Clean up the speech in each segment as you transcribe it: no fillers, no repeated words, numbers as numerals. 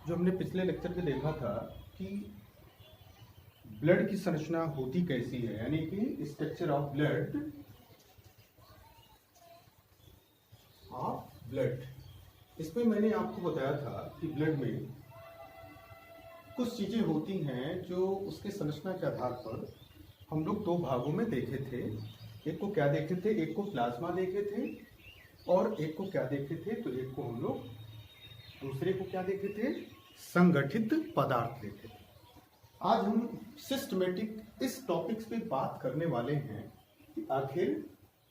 जो हमने पिछले लेक्चर में देखा था कि ब्लड की संरचना होती कैसी है, यानी कि स्ट्रक्चर ऑफ ब्लड। इसमें मैंने आपको बताया था कि ब्लड में कुछ चीजें होती हैं जो उसके संरचना के आधार पर हम लोग दो भागों में देखे थे। एक को क्या देखे थे, एक को प्लाज्मा देखे थे और एक को क्या देखे थे, तो एक को हम लोग दूसरे को क्या देखे थे, संगठित पदार्थ देखे थे। आज हम सिस्टमेटिक इस टॉपिक्स पे बात करने वाले हैं कि आखिर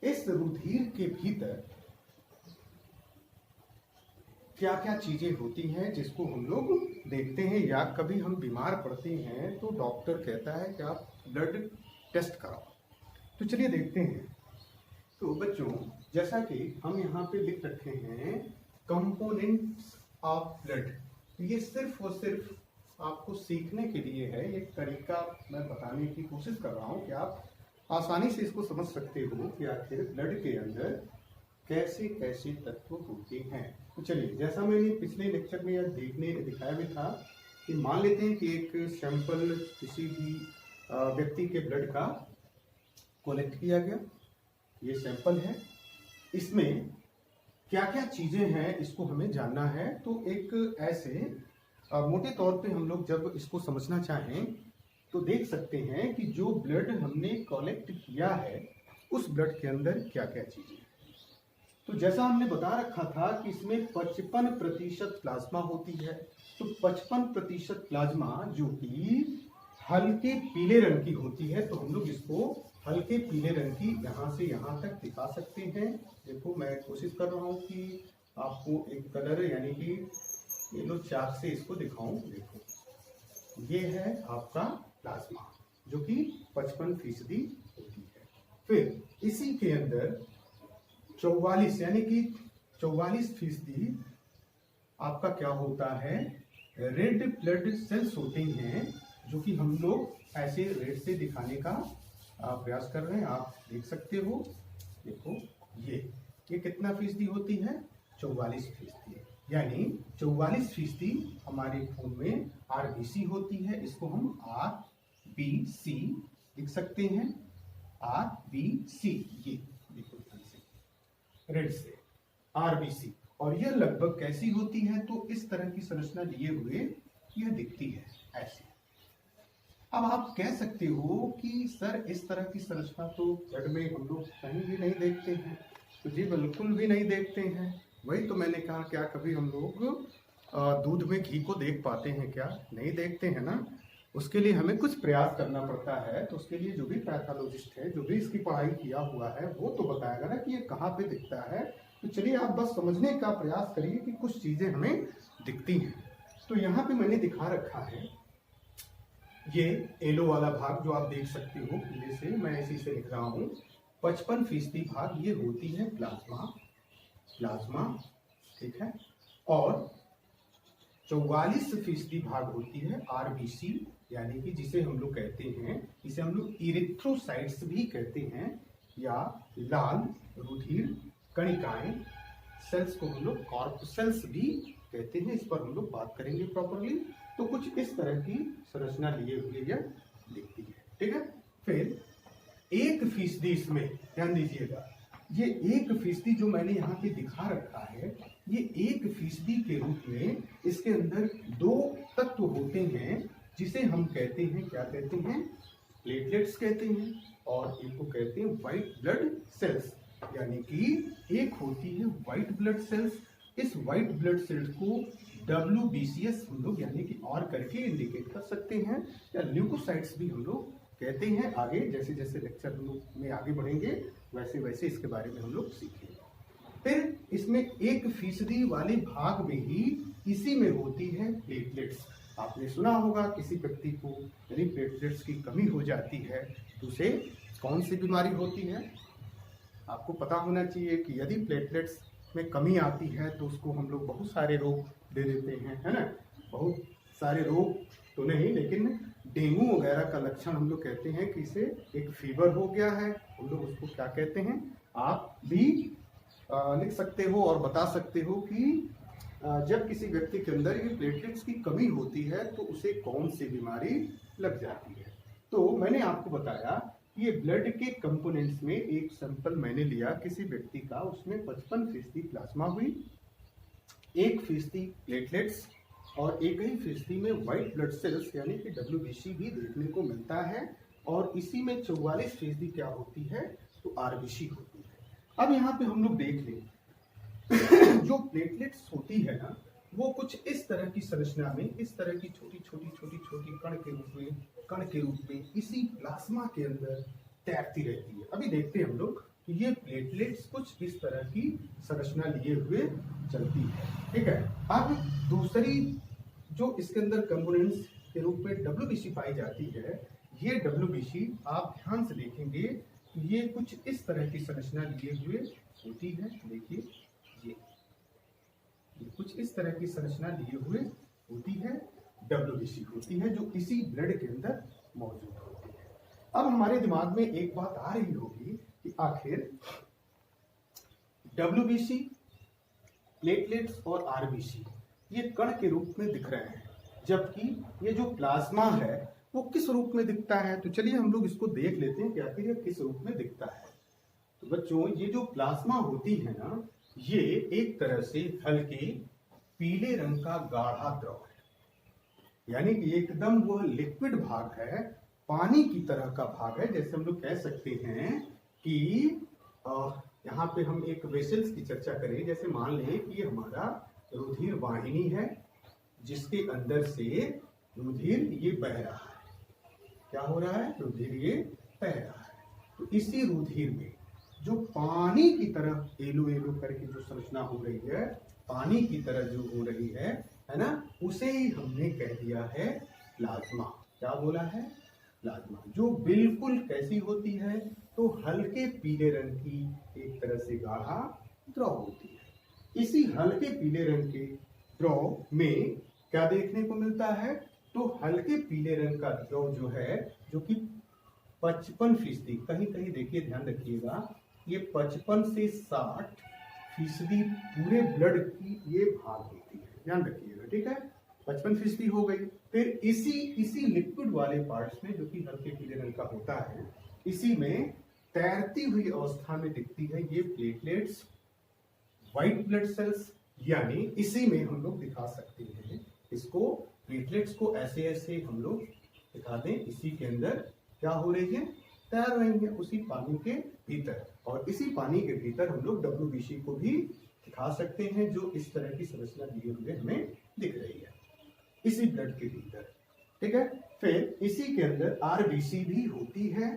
इस रुधिर के भीतर क्या क्या चीजें होती हैं जिसको हम लोग देखते हैं, या कभी हम बीमार पड़ते हैं तो डॉक्टर कहता है कि आप ब्लड टेस्ट कराओ। तो चलिए देखते हैं। तो बच्चों, जैसा कि हम यहाँ पे लिख रखे हैं कंपोनेंट्स ऑफ ब्लड, ये सिर्फ और सिर्फ आपको सीखने के लिए है। एक तरीका मैं बताने की कोशिश कर रहा हूँ कि आप आसानी से इसको समझ सकते हो कि आखिर ब्लड के अंदर कैसे कैसे तत्व होते हैं। तो चलिए, जैसा मैंने पिछले लेक्चर में दिखाया भी था कि मान लेते हैं कि एक सैंपल किसी भी व्यक्ति के ब्लड का कलेक्ट किया गया। ये सैंपल है, इसमें क्या क्या चीजें हैं इसको हमें जानना है। तो एक ऐसे मोटे तौर पे हम लोग जब इसको समझना चाहें तो देख सकते हैं कि जो ब्लड हमने कलेक्ट किया है उस ब्लड के अंदर क्या क्या चीजें हैं। तो जैसा हमने बता रखा था कि इसमें 55% प्लाज्मा होती है। तो 55% प्लाज्मा जो कि हल्के पीले रंग की होती है, तो हम लोग इसको हल्के पीले रंग की यहाँ से यहाँ तक दिखा सकते हैं। देखो, मैं कोशिश कर रहा हूँ कि आपको एक कलर यानी कि ये लो चाक से इसको दिखाऊं। देखो, ये है आपका प्लाज्मा जो कि 55% होती है। फिर इसी के अंदर 44 यानी कि 44% आपका क्या होता है, रेड ब्लड सेल्स होते हैं, जो कि हम लोग ऐसे रेड से दिखाने का प्रयास कर रहे हैं। आप देख सकते हो, देखो ये कितना फीसदी होती है, 44%। यानी 44% हमारे खून में आरबीसी होती है। इसको हम आरबीसी लिख सकते हैं, आरबीसी। ये देखो रेड से आरबीसी। और यह लगभग कैसी होती है, तो इस तरह की संरचना लिए हुए यह दिखती है ऐसे। अब आप कह सकते हो कि सर इस तरह की संरचना तो ब्लड में हम लोग कहीं भी नहीं देखते हैं। तो जी बिल्कुल भी नहीं देखते हैं। वही तो मैंने कहा, क्या कभी हम लोग दूध में घी को देख पाते हैं? क्या नहीं देखते हैं ना। उसके लिए हमें कुछ प्रयास करना पड़ता है। तो उसके लिए जो भी पैथोलॉजिस्ट है, जो भी इसकी पढ़ाई किया हुआ है, वो तो बताएगा ना कि ये कहाँ पे दिखता है। तो चलिए आप बस समझने का प्रयास करिए कि कुछ चीजें हमें दिखती हैं। तो यहाँ पे मैंने दिखा रखा है ये येलो वाला भाग जो आप देख सकते हो पीले से, मैं इसी से लिख रहा हूँ। 55% भाग ये होती है प्लाज्मा, ठीक है। और 44% भाग होती है आरबीसी, यानी कि जिसे हम लोग कहते हैं, इसे हम लोग इरिथ्रोसाइट्स भी कहते हैं, या लाल रुधिर कणिकाएं। सेल्स को हम लोग कॉर्पसेल्स भी कहते हैं। इस पर हम लोग बात करेंगे प्रॉपरली। तो कुछ इस तरह की संरचना लिए हुए यह दिखती है, ठीक है। फिर 1% इसमें ध्यान दीजिएगा, ये 1% जो मैंने यहाँ पे दिखा रखा है, ये 1% के रूप में इसके अंदर दो तत्व होते हैं, जिसे हम कहते हैं, क्या कहते हैं, प्लेटलेट्स कहते हैं, और इनको कहते हैं व्हाइट ब्लड सेल्स। यानी कि एक होती है व्हाइट ब्लड सेल्स। इस व्हाइट ब्लड सेल्स को WBCS हम लोग यानी कि और करके इंडिकेट कर सकते हैं, या ल्यूकोसाइट्स भी हम लोग कहते हैं। आगे जैसे जैसे लेक्चर हम लोग में आगे बढ़ेंगे वैसे वैसे इसके बारे में हम लोग सीखेंगे। फिर इसमें 1% वाले भाग में ही इसी में होती है प्लेटलेट्स। आपने सुना होगा किसी व्यक्ति को यदि प्लेटलेट्स की कमी हो जाती है तो उसे कौन सी बीमारी होती है। आपको पता होना चाहिए कि यदि प्लेटलेट्स में कमी आती है तो उसको हम लोग बहुत सारे रोग दे देते हैं, है ना। बहुत सारे रोग तो नहीं, लेकिन डेंगू वगैरह का लक्षण हम लोग कहते हैं कि इसे एक फीवर हो गया है, हम लोग उसको क्या कहते हैं। आप भी लिख सकते हो और बता सकते हो कि जब किसी व्यक्ति के अंदर ये प्लेटलेट्स की कमी होती है तो उसे कौन सी बीमारी लग जाती है। तो मैंने आपको बताया ये ब्लड के कंपोनेंट्स में एक सैंपल मैंने लिया किसी व्यक्ति का, उसमें 55% प्लाज्मा हुई, 1% प्लेटलेट्स और 1% में व्हाइट ब्लड सेल्स यानी कि WBC भी देखने को मिलता है, और इसी में 44% क्या होती है तो RBC होती है। अब यहाँ पे हम लोग देख लें जो प्लेटलेट्स होती है ना वो कुछ इस तरह की संरचना में, इस तरह की छोटी छोटी कण के रूप में इसी प्लाज्मा के अंदर तैरती रहती है। अभी देखते हैं हम लोग कि ये प्लेटलेट्स कुछ इस तरह की संरचना लिए हुए चलती है, ठीक है। अब दूसरी जो इसके अंदर कंपोनेंट्स के रूप में WBC पाई जाती है, ये WBC आप ध्यान से देखेंगे ये कुछ इस तरह की संरचना लिए हुए होती है। देखिए ये कुछ इस तरह की संरचना लिए हुए होती है, WBC होती है जो इसी ब्लड के अंदर मौजूद होती है। अब हमारे दिमाग में एक बात आ रही होगी कि आखिर WBC, प्लेटलेट्स और RBC ये कण के रूप में दिख रहे हैं, जबकि ये जो प्लाज्मा है वो किस रूप में दिखता है। तो चलिए हम लोग इसको देख लेते हैं कि आखिर ये किस रूप में दिखता है। तो बच्चों ये जो प्लाज्मा होती है ना ये एक तरह से हल्के पीले रंग का गाढ़ा द्रव है, यानी कि एकदम वह लिक्विड भाग है, पानी की तरह का भाग है। जैसे हम लोग कह सकते हैं कि यहाँ पे हम एक वेसल्स की चर्चा करें, जैसे मान लें कि हमारा रुधिर वाहिनी है जिसके अंदर से रुधिर ये बह रहा है। क्या हो रहा है? रुधिर ये बह रहा है। तो इसी रुधिर में जो पानी की तरह एलो एलो करके जो संरचना हो रही है, पानी की तरह जो हो रही है ना, उसे ही हमने कह दिया है प्लाज्मा। क्या बोला है? प्लाज्मा। जो बिल्कुल कैसी होती है तो हल्के पीले रंग की एक तरह से गाढ़ा द्रव होती है। इसी हल्के पीले रंग के द्रव में क्या देखने को मिलता है तो हल्के पीले रंग का द्रव जो है, जो कि 55%, कहीं कहीं देखिए ध्यान रखिएगा, ये 55 से 60% पूरे ब्लड की ये भाग होती है, ध्यान रखिएगा, ठीक है। 55% हो गई। फिर इसी लिक्विड वाले पार्ट्स में जो कि हल्के पीले रंग का होता है, इसी में तैरती हुई अवस्था में दिखती है ये प्लेटलेट्स, व्हाइट ब्लड सेल्स, यानी इसी में हम लोग दिखा सकते हैं इसको, प्लेटलेट्स को ऐसे ऐसे हम लोग दिखा दें, इसी के अंदर क्या हो रही है, तैर रही है उसी पानी के भीतर, और इसी पानी के भीतर हम लोग WBC को भी दिखा सकते हैं जो इस तरह की संरचना दिए हुए हमें दिख रही है इसी ब्लड के भीतर, ठीक है। फिर इसी के अंदर RBC भी होती है,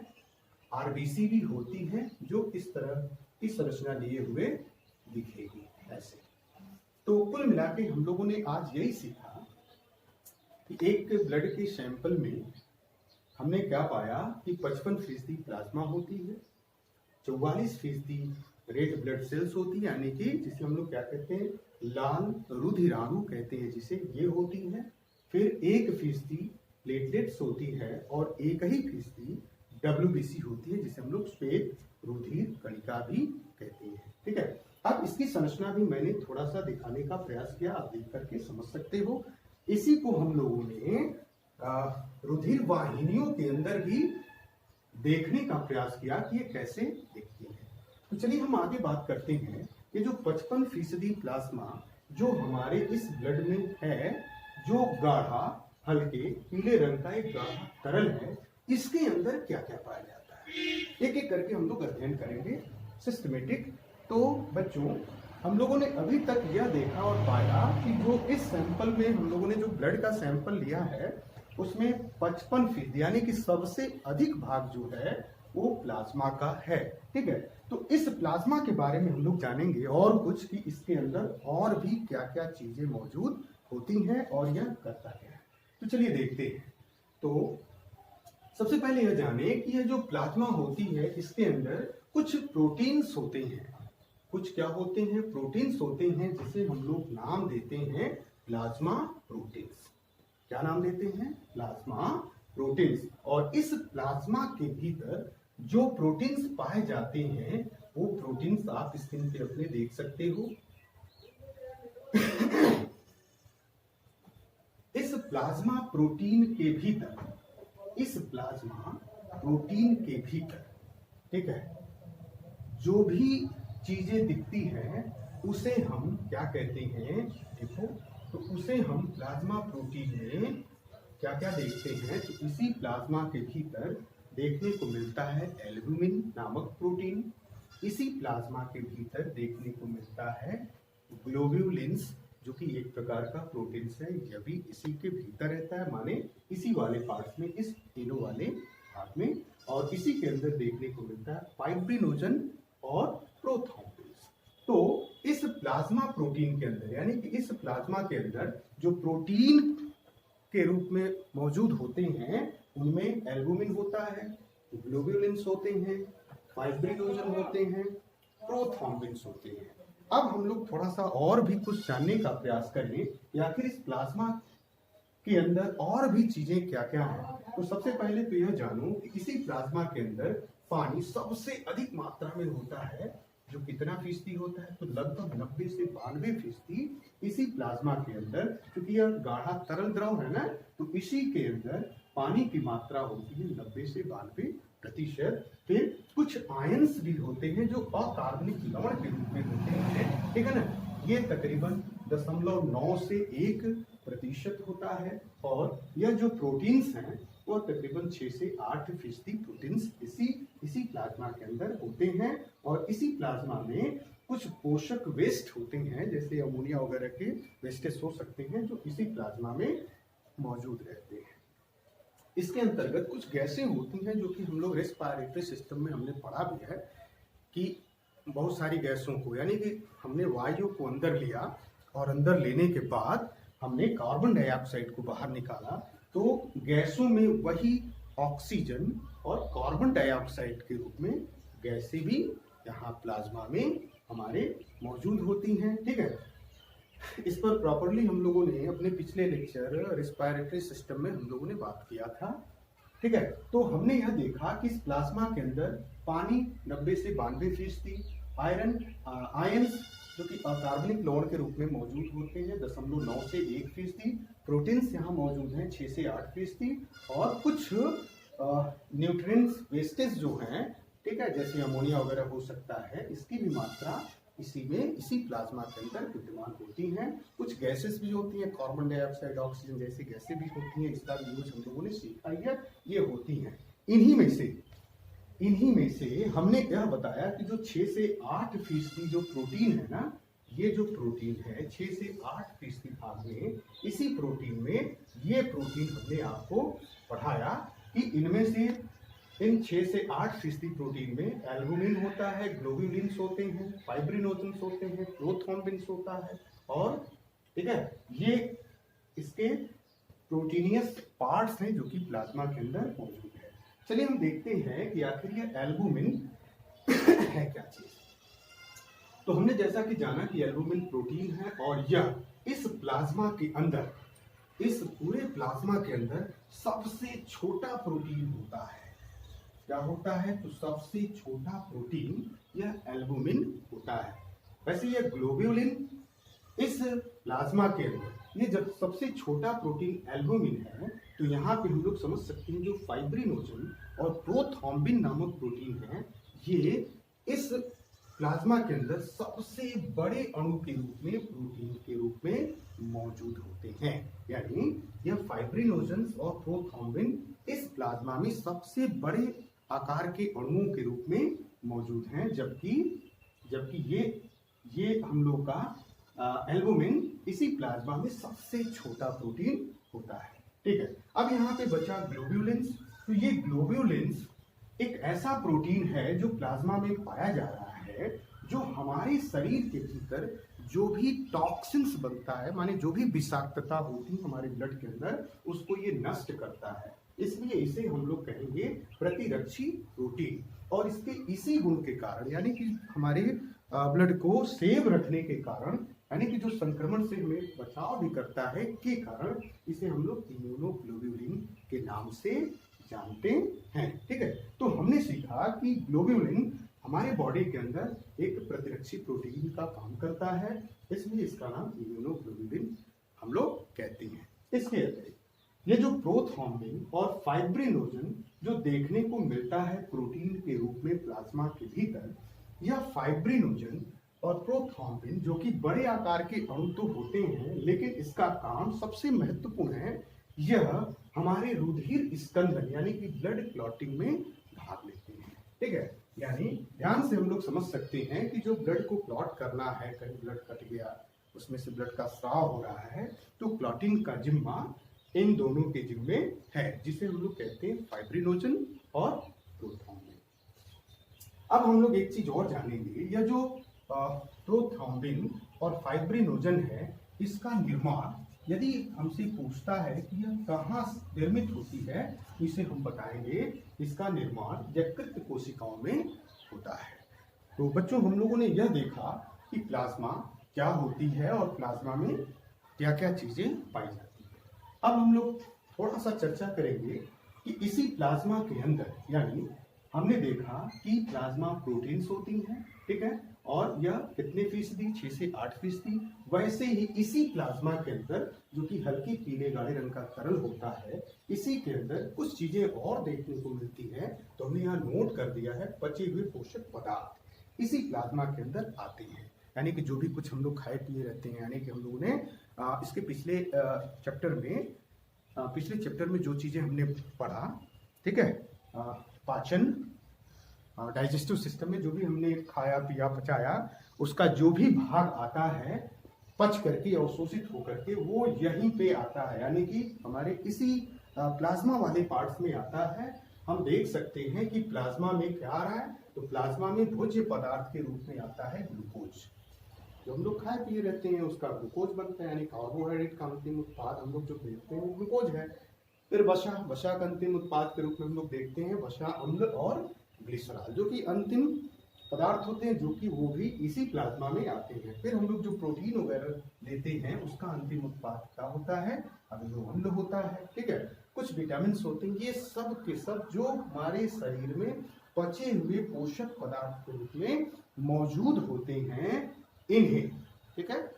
RBC भी होती है जो इस तरह की संरचना लिए हुए दिखेगी ऐसे। तो कुल मिला के हम लोगों ने आज यही सीखा कि एक ब्लड के सैंपल में हमने क्या पाया कि 55% प्लाज्मा होती है, 44% रेड ब्लड सेल्स होती है, यानी कि जिसे हम लोग क्या कहते हैं, लाल रुधिराणु कहते हैं जिसे, ये होती है। फिर 1% प्लेटलेट्स होती है और 1% WBC होती है जिसे हम लोग श्वेत रुधिर कणिका भी कहते हैं, ठीक है। अब इसकी संरचना भी मैंने थोड़ा सा दिखाने का प्रयास किया, आप देख करके समझ सकते हो। इसी को हम लोगों ने रुधिर वाहिनियों के अंदर भी देखने का प्रयास किया कि ये कैसे दिखती है। तो चलिए हम आगे बात करते हैं, ये जो 55% प्लाज्मा जो हमारे इस ब्लड में है, जो गाढ़ा हल्के पीले रंग का एक गाढ़ा तरल है, इसके अंदर क्या क्या पाया जाता है, एक एक करके हम लोग अध्ययन करेंगे सिस्टमेटिक। तो बच्चों हम लोगों ने अभी तक यह देखा और पाया कि जो इस सैंपल में हम लोगों ने जो ब्लड का सैंपल लिया है उसमें 55% यानी कि सबसे अधिक भाग जो है वो प्लाज्मा का है, ठीक है। तो इस प्लाज्मा के बारे में हम लोग जानेंगे और कुछ कि इसके अंदर और भी क्या क्या चीजें मौजूद होती हैं और यह करता क्या है। तो चलिए देखते हैं। तो सबसे पहले यह जाने कि यह जो प्लाज्मा होती है इसके अंदर कुछ प्रोटीन्स होते हैं। कुछ क्या होते हैं? प्रोटीन्स होते हैं जिसे हम लोग नाम देते हैं प्लाज्मा प्रोटीन्स। क्या नाम देते हैं? Plasma proteins. और इस प्लाज्मा के भीतर जो प्रोटीन्स पाए जाते हैं वो प्रोटीन्स आप स्क्रीन पे अपने देख सकते हो। इस प्लाज्मा प्रोटीन के भीतर, इस प्लाज्मा प्रोटीन के भीतर, ठीक है, जो भी चीजें दिखती हैं उसे हम क्या कहते हैं, देखो, तो उसे हम प्लाज्मा प्रोटीन में क्या क्या देखते हैं, तो इसी प्लाज्मा के भीतर देखने को मिलता है एल्बुमिन नामक प्रोटीन, इसी प्लाज्मा के भीतर देखने को मिलता है ग्लोब्यूलिन्स, जो कि एक प्रकार का प्रोटीन है, यह भी इसी के भीतर रहता है, माने इसी वाले पार्ट में, इस येलो वाले भाग में, और इसी के अंदर देखने को मिलता है फाइब्रिनोजन और प्रोथ्रोम्बिन्स। तो इस प्लाज्मा प्रोटीन के अंदर, यानी कि इस प्लाज्मा के अंदर जो प्रोटीन के रूप में मौजूद होते हैं उनमें एल्बुमिन होता है, ग्लोब्यूलिन्स होते हैं, फाइब्रिनोजन होते हैं, प्रोथ्रोम्बिन्स होते हैं। अब हम लोग थोड़ा सा और भी कुछ जानने का प्रयास करें कि आखिर इस प्लाज्मा के अंदर और भी चीजें क्या क्या हैं। तो सबसे पहले तो यह जानो कि इसी प्लाज्मा के अंदर पानी सबसे अधिक मात्रा में होता है, जो कितना फीसदी होता है, तो लगभग 90 से 92% इसी प्लाज्मा के अंदर, क्योंकि यह गाढ़ा तरल द्रव है ना, तो इसी के अंदर पानी की मात्रा होती है 90 से 92%। फिर कुछ आयंस भी होते हैं जो अकार्बनिक लवण के रूप में होते हैं, ठीक है ना, ये तकरीबन 0.9 से 1% होता है। और यह जो प्रोटीन्स हैं वो तकरीबन 6 से 8% प्रोटीन्स इसी प्लाज्मा के अंदर होते हैं। और इसी प्लाज्मा में कुछ पोषक वेस्ट होते हैं, जैसे अमोनिया वगैरह के वेस्टेज हो सकते हैं, जो इसी प्लाज्मा में मौजूद रहते हैं। इसके अंतर्गत कुछ गैसें होती हैं जो कि हम लोग रेस्पिरेटरी सिस्टम में हमने पढ़ा भी है कि बहुत सारी गैसों को, यानी कि हमने वायु को अंदर लिया और अंदर लेने के बाद हमने कार्बन डाइऑक्साइड को बाहर निकाला, तो गैसों में वही ऑक्सीजन और कार्बन डाइऑक्साइड के रूप में गैसें भी यहाँ प्लाज्मा में हमारे मौजूद होती हैं, ठीक है। इस पर प्रॉपरली हम लोगों ने अपने पिछले लेक्चर रेस्पिरेटरी सिस्टम में हम लोगों ने बात किया था, ठीक है। तो हमने यह देखा कि इस प्लाज्मा के अंदर पानी 90 से 92%, आयंस जो कि अकार्बनिक लवण के रूप में मौजूद होते हैं 0.9 से 1%, प्रोटीन्स यहाँ मौजूद हैं 6 से 8%, और कुछ न्यूट्रिएंट्स वेस्टेज जो हैं, ठीक है, जैसे अमोनिया वगैरह हो सकता है, इसकी भी मात्रा इसी प्लाज्मा के अंदर विद्यमान होती हैं। कुछ गैसेस भी होती हैं, कार्बन डाइऑक्साइड, ऑक्सीजन जैसी गैसें भी होती हैं, इसका भी यूज हम लोगों ने सीखा है, ये होती हैं। इन्हीं में से हमने यह बताया कि जो 6 से 8% जो प्रोटीन है ना, ये जो प्रोटीन है 6 से 8% भाग में, इसी प्रोटीन में ये प्रोटीन हमने आपको पढ़ाया कि इनमें से इन 6 से 8% प्रोटीन में एल्बुमिन होता है, ग्लोब्यूलिन्स होते हैं, फाइब्रिनोजेंस होते हैं, प्रोथ्रोम्बिन्स होता है, और ठीक है, ये इसके प्रोटीनियस पार्ट्स हैं जो कि प्लाज्मा के अंदर मौजूद है। चलिए हम देखते हैं कि आखिर ये एल्बुमिन है क्या चीज। तो हमने जैसा कि जाना कि एल्बुमिन प्रोटीन है, और यह इस प्लाज्मा के अंदर, इस पूरे प्लाज्मा के अंदर सबसे छोटा प्रोटीन होता है। क्या होता है? तो सबसे छोटा प्रोटीन यह एल्बुमिन होता है। वैसे यह ग्लोब्यूलिन इस प्लाज्मा के अंदर, ये जब सबसे छोटा प्रोटीन एल्बुमिन है, तो यहाँ पे हम लोग समझ सकते हैं जो फाइब्रिनोजन और प्रोथ्रोम्बिन नामक प्रोटीन है, ये इस प्लाज्मा के अंदर सबसे बड़े अणु के रूप में, प्रोटीन के रूप में मौजूद होते हैं। यानी यह फाइब्रिनोजन और प्रोथ्रोम्बिन इस प्लाज्मा में सबसे बड़े आकार के अणुओं के रूप में मौजूद हैं, जबकि ये हम लोग का एल्बुमिन इसी प्लाज्मा में सबसे छोटा प्रोटीन होता है, ठीक है। अब यहाँ पे बचा ग्लोब्यूलिन्स। तो ये ग्लोब्यूलिन्स एक ऐसा प्रोटीन है जो प्लाज्मा में पाया जा रहा है, जो हमारे शरीर के भीतर जो भी टॉक्सिन्स बनता है, माने जो भी विषाक्तता होती है हमारे ब्लड के अंदर, उसको ये नष्ट करता है। इसलिए इसे हम लोग कहेंगे प्रतिरक्षी प्रोटीन। और इसके इसी गुण के कारण, यानी कि हमारे ब्लड को सेव रखने के कारण, यानी कि जो संक्रमण से हमें बचाव भी करता है के कारण, इसे हम लोग इम्यूनोग्लोब्यूलिन के नाम से जानते हैं, ठीक है। तो हमने सीखा कि ग्लोब्यूलिन हमारे बॉडी के अंदर एक प्रतिरक्षी प्रोटीन का काम करता है, इसलिए इसका नाम इम्यूनोग्लोबुलिन हम लोग कहते हैं। इसके अतिरिक्त ये जो प्रोथ्रोम्बिन और फाइब्रिनोजन जो देखने को मिलता है प्रोटीन के रूप में प्लाज्मा के भीतर, यह फाइब्रिनोजन और प्रोथ्रोम्बिन जो कि बड़े आकार के अणु तो होते हैं, लेकिन इसका काम सबसे महत्वपूर्ण है, यह हमारे रुधिर स्कंदन यानी कि ब्लड क्लॉटिंग में भाग लेते हैं। ठीक है, यानी ध्यान से हम लोग समझ सकते हैं कि जो ब्लड को क्लॉट करना है, कहीं ब्लड कट गया, उसमें से ब्लड का स्राव हो रहा है, तो क्लॉटिंग का जिम्मा इन दोनों के जिम्मे है, जिसे हम लोग कहते हैं फाइब्रिनोजन और प्रोथ्रोम्बिन। अब हम लोग एक चीज और जानेंगे, यह जो प्रोथ्रोम्बिन और फाइब्रिनोजन है, इसका निर्माण यदि हमसे पूछता है कि यह कहाँ निर्मित होती है, तो इसे हम बताएंगे इसका निर्माण यकृत कोशिकाओं में होता है। तो बच्चों, हम लोगों ने यह देखा कि प्लाज्मा क्या होती है और प्लाज्मा में क्या क्या चीजें पाई जाती है। अब हम लोग थोड़ा सा चर्चा करेंगे कि इसी प्लाज्मा के अंदर, यानी हमने देखा कि प्लाज्मा प्रोटीन्स होती हैं, ठीक है, और यह कितने फीसदी, 6 से 8 फीसदी। वैसे ही इसी प्लाज्मा के अंदर जो कि हल्की पीले गाढ़े रंग का तरल होता है, इसी के अंदर कुछ चीजें और देखने को मिलती हैं। तो हमने यहाँ नोट कर दिया है, पचे हुए पोषक पदार्थ इसी प्लाज्मा के अंदर आते हैं। यानी कि जो भी कुछ हम लोग खाए पिए रहते हैं, यानी कि हम लोगों ने इसके पिछले चैप्टर में जो चीजें हमने पढ़ा, ठीक है, पाचन, डाइजेस्टिव सिस्टम में जो भी हमने खाया पिया पचाया, उसका जो भी भाग आता है पच करके अवशोषित होकर के, वो यहीं पे आता है, यानी कि हमारे इसी प्लाज्मा वाले पार्ट्स में आता है। हम देख सकते हैं कि प्लाज्मा में क्या आ रहा है, तो प्लाज्मा में भोज्य पदार्थ के रूप में आता है ग्लूकोज। जो हम लोग खाए पिए रहते हैं उसका ग्लूकोज बनता है, यानी कार्बोहाइड्रेट का अंतिम उत्पाद हम लोग जो देखते हैं वो ग्लूकोज है। फिर वसा का अंतिम उत्पाद के रूप में हम लोग देखते हैं वसा अम्ल और ग्लिसरॉल, जो कि अंतिम पदार्थ होते हैं, जो कि वो भी इसी प्लाज्मा में आते हैं। फिर हम लोग जो प्रोटीन वगैरह लेते हैं उसका अंतिम उत्पाद क्या होता है, अम्ल अम्ल होता है। ठीक है, कुछ विटामिन होते हैं, ये सब के सब जो हमारे शरीर में पचे हुए पोषक पदार्थ के रूप में मौजूद होते हैं, इन्हें, ठीक है,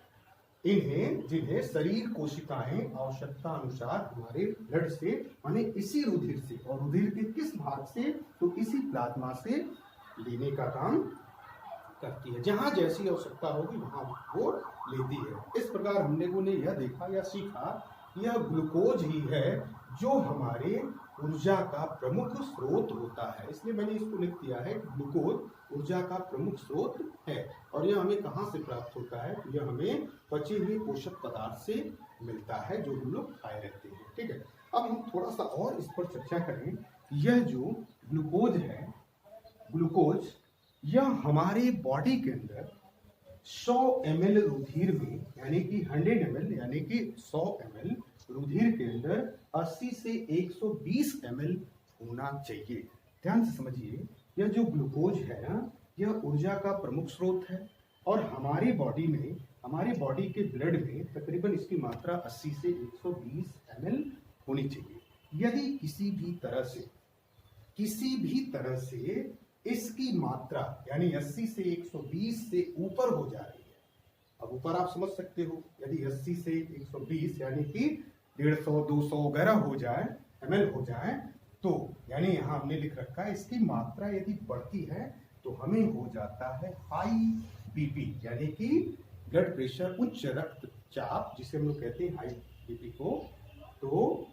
जिन्हें शरीर कोशिकाएं आवश्यकता अनुसार हमारे ब्लड से, माने इसी रुधिर से, और रुधिर के किस भाग से, तो इसी प्लाज्मा से लेने का काम करती है। जहां जैसी आवश्यकता होगी वहां वो लेती है। इस प्रकार हम लोगों ने यह देखा या सीखा, यह ग्लूकोज ही है जो हमारे ऊर्जा का प्रमुख स्रोत होता है। इसलिए मैंने इसको लिख दिया है, ग्लूकोज ऊर्जा का प्रमुख स्रोत है। और यह हमें कहाँ से प्राप्त होता है, यह हमें पचे हुए पोषक पदार्थ से मिलता है जो हम लोग खाए रहते हैं। ठीक है, अब हम थोड़ा सा और इस पर चर्चा करें। यह जो ग्लूकोज है, ग्लूकोज यह हमारे बॉडी के अंदर 100 ml रुधिर में, यानी कि 100 ml यानी कि 100 ml रुधिर के अंदर 80 से 120 ml होना चाहिए। ध्यान से समझिए, यह जो ग्लूकोज है ना, यह ऊर्जा का प्रमुख स्रोत है, और हमारी बॉडी में, हमारे बॉडी के ब्लड में तकरीबन इसकी मात्रा 80 से 120 ml होनी चाहिए। यदि किसी भी तरह से इसकी मात्रा यानी 80 से 120 से ऊपर हो जा रही है, अब ऊपर आप समझ सकते हो, यदि 80 से 120 यानी कि 150 200 वगैरह हो जाए, ml हो जाए, तो यानी यहाँ हमने लिख रखा है इसकी मात्रा यदि बढ़ती है तो हमें हो जाता है हाई बीपी, यानी कि ब्लड प्रेशर, उच्च रक्तचाप, जिसे हम लोग कहते हैं हाई बीपी को। तो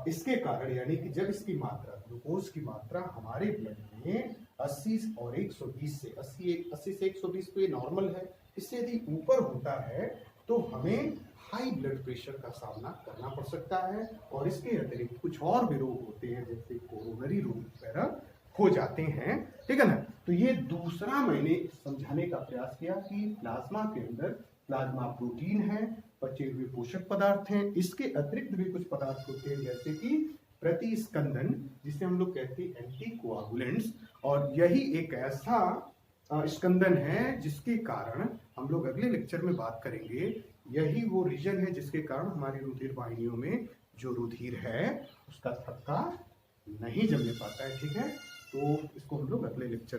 इसके कारण, यानी कि जब इसकी मात्रा, ग्लूकोज की मात्रा हमारे ब्लड में 80 और 120 से 80 से 120 तो ये नॉर्मल है, इससे यदि ऊपर होता है तो हमें हाई ब्लड प्रेशर का सामना करना पड़ सकता है, और इसके अतिरिक्त कुछ और भी रोग होते हैं जैसे कोरोनरी रोग वगैरह हो जाते हैं। ठीक है ना, तो ये दूसरा मैंने समझाने का प्रयास किया कि प्लाज्मा के अंदर प्लाज्मा प्रोटीन है, पचे हुए पोषक पदार्थ हैं, इसके अतिरिक्त भी कुछ पदार्थ होते हैं जैसे कि प्रतिस्कंदन, जिसे हम लोग कहते हैं एंटीकोआगुलेंट्स, और यही एक ऐसा स्कंदन है जिसके कारण हम लोग अगले लेक्चर में बात करेंगे। यही वो रीजन है जिसके कारण हमारी रुधिर वाहिनियों में जो रुधिर है उसका थक्का नहीं जमने पाता है। ठीक है, तो इसको हम लोग अगले लेक्चर